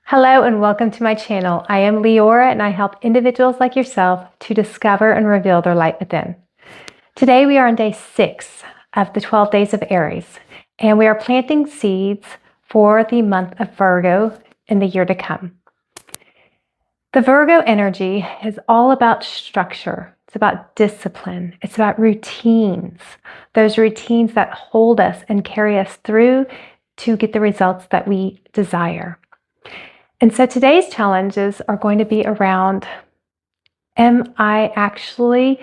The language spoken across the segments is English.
Hello and welcome to my channel. I am Leora and I help individuals like yourself to discover and reveal their light within. Today we are on day 6 of the 12 days of Aries, and we are planting seeds for the month of Virgo in the year to come. The Virgo energy is all about structure. It's about discipline. It's about routines. Those routines that hold us and carry us through to get the results that we desire. And so today's challenges are going to be around, am I actually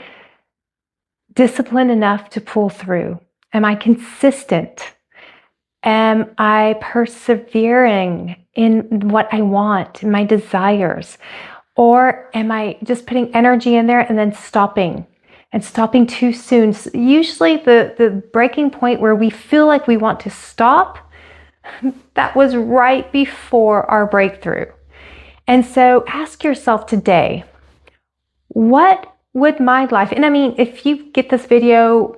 disciplined enough to pull through? Am I consistent? Am I persevering in what I want, in my desires? Or am I just putting energy in there and then stopping too soon? Usually the breaking point where we feel like we want to stop, that was right before our breakthrough. And so ask yourself today, what would my life, and I mean, if you get this video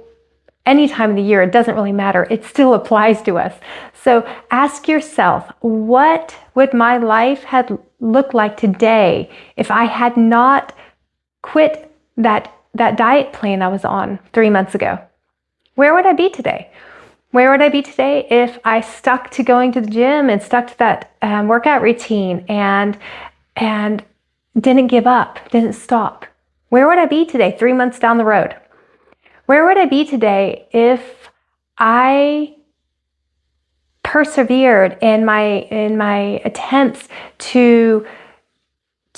any time of the year, it doesn't really matter. It still applies to us. So ask yourself, what would my life have looked like today if I had not quit that diet plan I was on 3 months ago? Where would I be today? Where would I be today if I stuck to going to the gym and stuck to that workout routine and didn't give up, didn't stop? Where would I be today 3 months down the road? Where would I be today if I persevered in my attempts to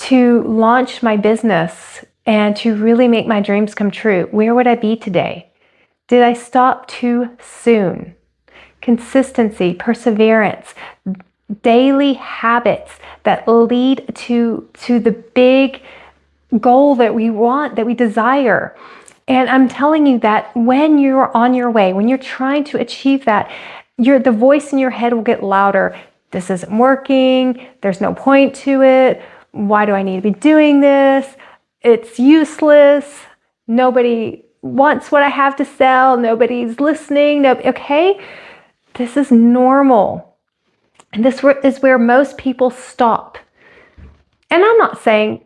launch my business and to really make my dreams come true? Where would I be today? Did I stop too soon? Consistency, perseverance, daily habits that lead to the big goal that we want, that we desire. And I'm telling you that when you're on your way, when you're trying to achieve that, the voice in your head will get louder. This isn't working. There's no point to it. Why do I need to be doing this? It's useless. Nobody wants what I have to sell. Nobody's listening. Okay? This is normal. And this is where most people stop. And I'm not saying,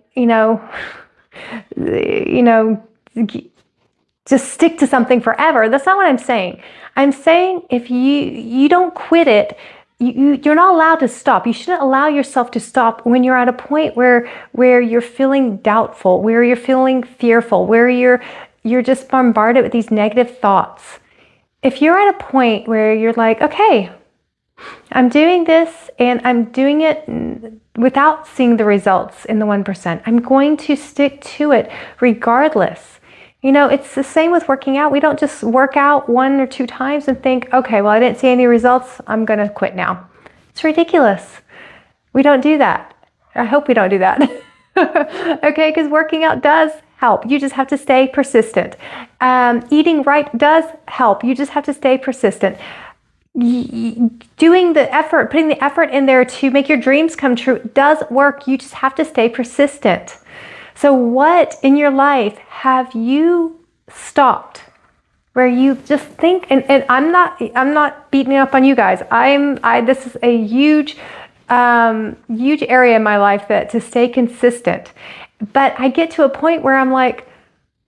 just stick to something forever. That's not what I'm saying. I'm saying if you don't quit it, you're not allowed to stop. You shouldn't allow yourself to stop when you're at a point where you're feeling doubtful, where you're feeling fearful, where you're just bombarded with these negative thoughts. If you're at a point where you're like, okay, I'm doing this and I'm doing it without seeing the results in the 1%, I'm going to stick to it regardless. It's the same with working out. We don't just work out 1 or 2 times and think, okay, well, I didn't see any results. I'm going to quit now. It's ridiculous. We don't do that. I hope we don't do that. Okay, because working out does help. You just have to stay persistent. Eating right does help. You just have to stay persistent. Doing the effort, putting the effort in there to make your dreams come true does work. You just have to stay persistent. So what in your life have you stopped where you just think, and I'm not beating up on you guys. This is a huge area in my life to stay consistent. But I get to a point where I'm like,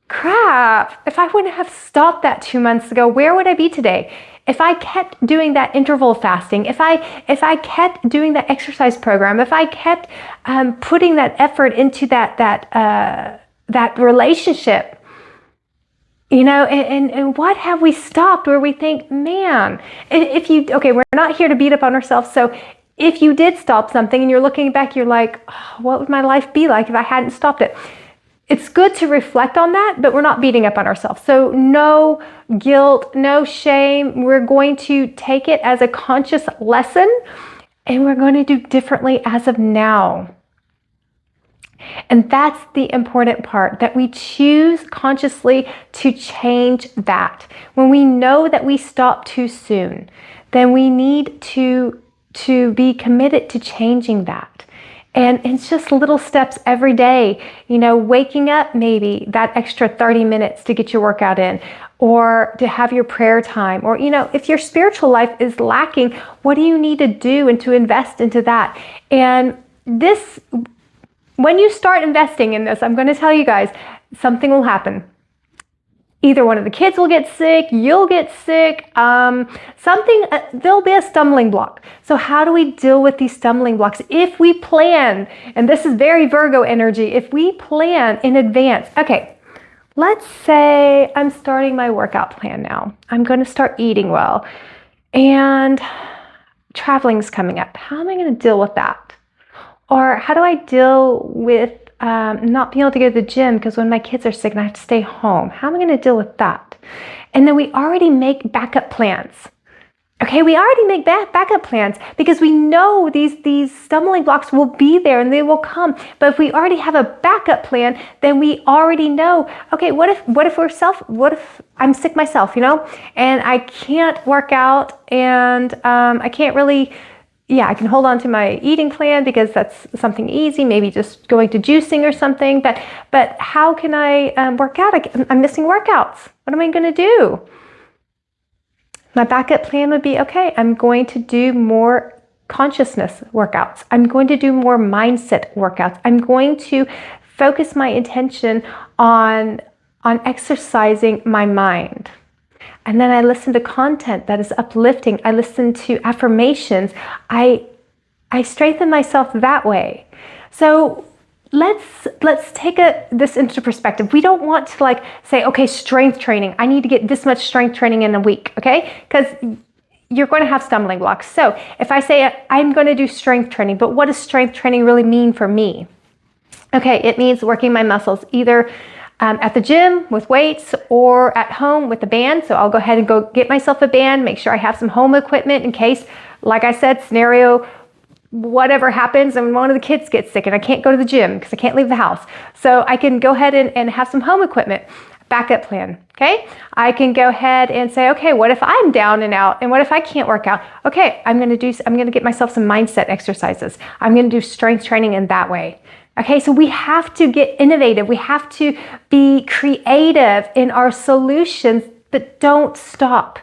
crap, if I wouldn't have stopped that 2 months ago, where would I be today? If I kept doing that interval fasting, if I kept doing that exercise program, if I kept putting that effort into that relationship, and what have we stopped where we think, man, we're not here to beat up on ourselves. So if you did stop something and you're looking back, you're like, oh, what would my life be like if I hadn't stopped it? It's good to reflect on that, but we're not beating up on ourselves. So no guilt, no shame. We're going to take it as a conscious lesson, and we're going to do differently as of now. And that's the important part, that we choose consciously to change that. When we know that we stopped too soon, then we need to be committed to changing that. And it's just little steps every day, waking up maybe that extra 30 minutes to get your workout in, or to have your prayer time, or, if your spiritual life is lacking, what do you need to do and to invest into that? And when you start investing in this, I'm going to tell you guys, something will happen. Either one of the kids will get sick, you'll get sick, there'll be a stumbling block. So how do we deal with these stumbling blocks? If we plan, and this is very Virgo energy, if we plan in advance, okay, let's say I'm starting my workout plan now. I'm going to start eating well, and traveling's coming up. How am I going to deal with that? Or how do I deal with not being able to go to the gym because when my kids are sick and I have to stay home? How am I going to deal with that? And then we already make backup plans. Okay, we already make backup plans because we know these stumbling blocks will be there and they will come. But if we already have a backup plan, then we already know, okay, what if I'm sick myself, and I can't work out, and I can't really, I can hold on to my eating plan because that's something easy, maybe just going to juicing or something. But how can I work out? I'm missing workouts. What am I going to do? My backup plan would be, okay, I'm going to do more consciousness workouts. I'm going to do more mindset workouts. I'm going to focus my attention on exercising my mind. And then I listen to content that is uplifting. I listen to affirmations. I strengthen myself that way. So let's take this into perspective. We don't want to say, okay, strength training. I need to get this much strength training in a week, okay? Because you're going to have stumbling blocks. So if I say I'm going to do strength training, but what does strength training really mean for me? Okay, it means working my muscles either at the gym with weights or at home with a band. So I'll go ahead and go get myself a band, make sure I have some home equipment in case, like I said, scenario, whatever happens and one of the kids gets sick and I can't go to the gym because I can't leave the house. So I can go ahead and have some home equipment, backup plan, okay? I can go ahead and say, okay, what if I'm down and out and what if I can't work out? Okay, I'm going to get myself some mindset exercises. I'm going to do strength training in that way. Okay, so we have to get innovative. We have to be creative in our solutions, but don't stop.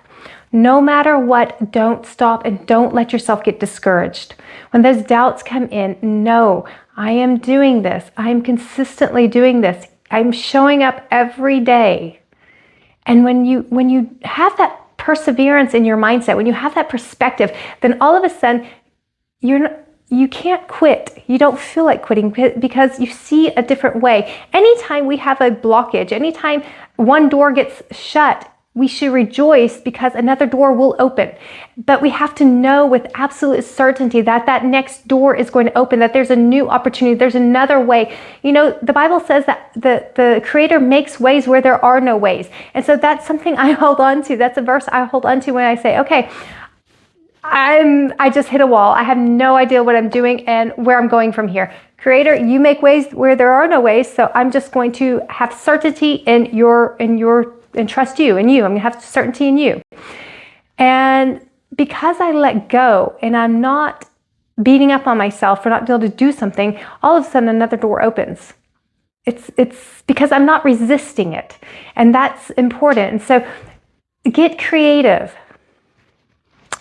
No matter what, don't stop and don't let yourself get discouraged. When those doubts come in, no, I am doing this. I'm consistently doing this. I'm showing up every day. And when you have that perseverance in your mindset, when you have that perspective, then all of a sudden you can't quit. You don't feel like quitting because you see a different way. Anytime we have a blockage, anytime one door gets shut, we should rejoice because another door will open. But we have to know with absolute certainty that that next door is going to open, that there's a new opportunity, there's another way. The Bible says that the Creator makes ways where there are no ways. And so that's something I hold on to. That's a verse I hold on to when I say, okay, I just hit a wall. I have no idea what I'm doing and where I'm going from here. Creator, you make ways where there are no ways, so I'm just going to have certainty and trust you and you. I'm going to have certainty in you. And because I let go and I'm not beating up on myself for not being able to do something, all of a sudden another door opens. It's because I'm not resisting it. And that's important. And so get creative.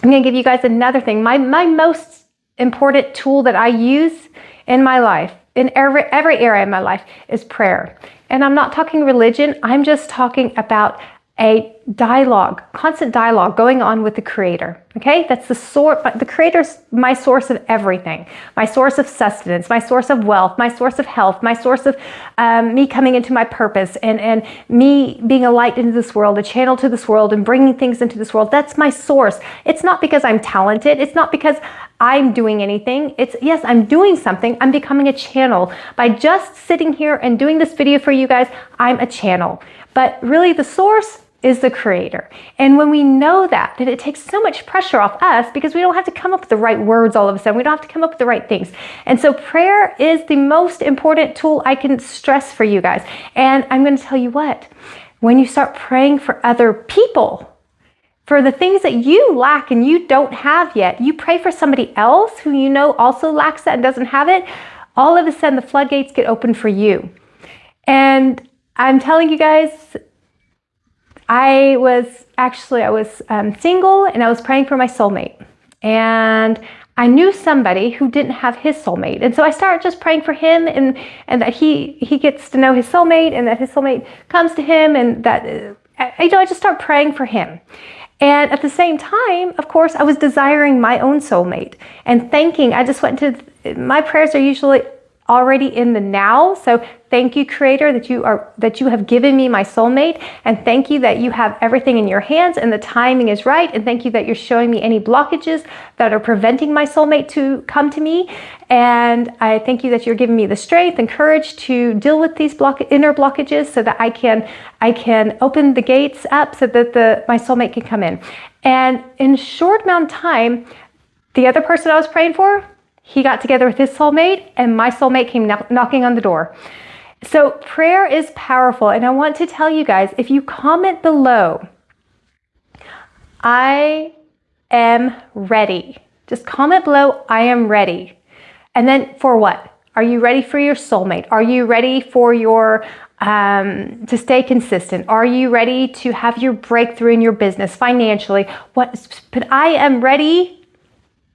I'm going to give you guys another thing. My most important tool that I use in my life, in every area of my life, is prayer. And I'm not talking religion. I'm just talking about a dialogue, constant dialogue going on with the Creator. Okay? That's the Creator's my source of everything. My source of sustenance, my source of wealth, my source of health, my source of me coming into my purpose and me being a light into this world, a channel to this world and bringing things into this world. That's my source. It's not because I'm talented. It's not because I'm doing anything. Yes, I'm doing something. I'm becoming a channel. By just sitting here and doing this video for you guys, I'm a channel. But really the source is the Creator. And when we know that, then it takes so much pressure off us because we don't have to come up with the right words all of a sudden. We don't have to come up with the right things. And so prayer is the most important tool I can stress for you guys. And I'm going to tell you what, when you start praying for other people, for the things that you lack and you don't have yet, you pray for somebody else who you know also lacks that and doesn't have it, all of a sudden the floodgates get open for you. And I'm telling you guys, I was single and I was praying for my soulmate. And I knew somebody who didn't have his soulmate. And so I started just praying for him and that he gets to know his soulmate and that his soulmate comes to him and that, I just start praying for him. And at the same time, of course, I was desiring my own soulmate and thanking. I just went into, my prayers are usually already in the now. So thank you, Creator, that you have given me my soulmate, and thank you that you have everything in your hands and the timing is right, and thank you that you're showing me any blockages that are preventing my soulmate to come to me. And I thank you that you're giving me the strength and courage to deal with these inner blockages so that I can open the gates up so that my soulmate can come in. And in a short amount of time, the other person I was praying for, he got together with his soulmate, and my soulmate came knocking on the door. So prayer is powerful, and I want to tell you guys, if you comment below, I am ready. Just comment below, I am ready. And then for what? Are you ready for your soulmate? Are you ready for your to stay consistent? Are you ready to have your breakthrough in your business financially? But I am ready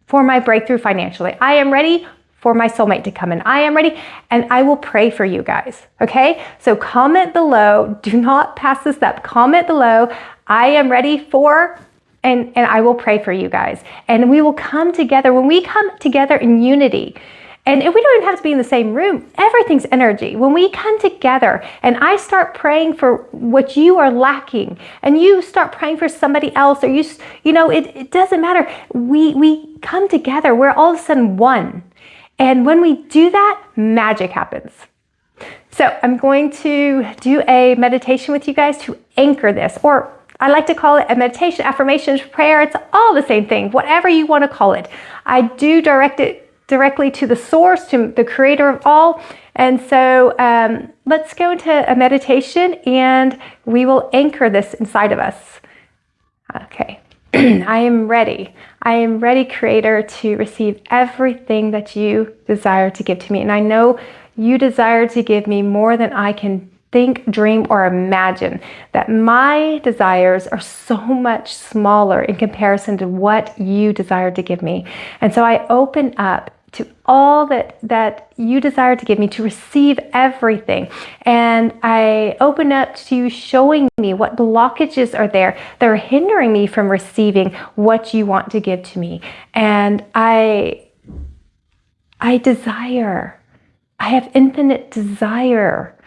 for my breakthrough financially. I am ready for my soulmate to come in. I am ready, and I will pray for you guys. Okay? So comment below. Do not pass this up. Comment below. I am ready for, and I will pray for you guys. And we will come together. When we come together in unity, and we don't even have to be in the same room. Everything's energy. When we come together and I start praying for what you are lacking and you start praying for somebody else, or it doesn't matter. We come together. We're all of a sudden one. And when we do that, magic happens. So I'm going to do a meditation with you guys to anchor this, or I like to call it a meditation, affirmation, prayer. It's all the same thing, whatever you want to call it. I do direct it directly to the source, to the creator of all. And so let's go into a meditation and we will anchor this inside of us. Okay. I am ready. I am ready, Creator, to receive everything that you desire to give to me. And I know you desire to give me more than I can think, dream, or imagine. That my desires are so much smaller in comparison to what you desire to give me. And so I open up to all that you desire to give me, to receive everything. And I open up to you showing me what blockages are there that are hindering me from receiving what you want to give to me. And I desire, I have infinite desire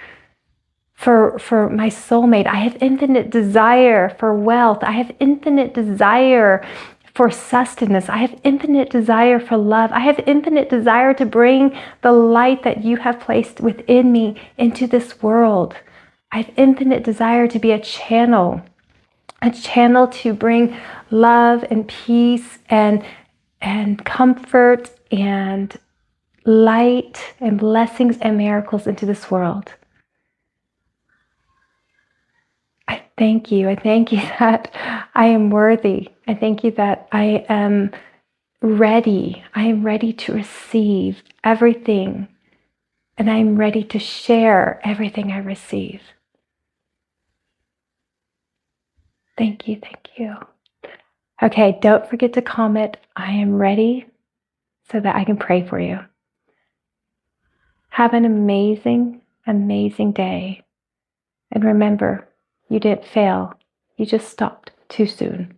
for my soulmate. I have infinite desire for wealth. I have infinite desire for sustenance. I have infinite desire for love. I have infinite desire to bring the light that you have placed within me into this world. I have infinite desire to be a channel to bring love and peace and comfort and light and blessings and miracles into this world. I thank you. I thank you that I am worthy. I thank you that I am ready. I am ready to receive everything, and I am ready to share everything I receive. Thank you. Thank you. Okay, don't forget to comment, I am ready, so that I can pray for you. Have an amazing, amazing day. And remember, you didn't fail. You just stopped too soon.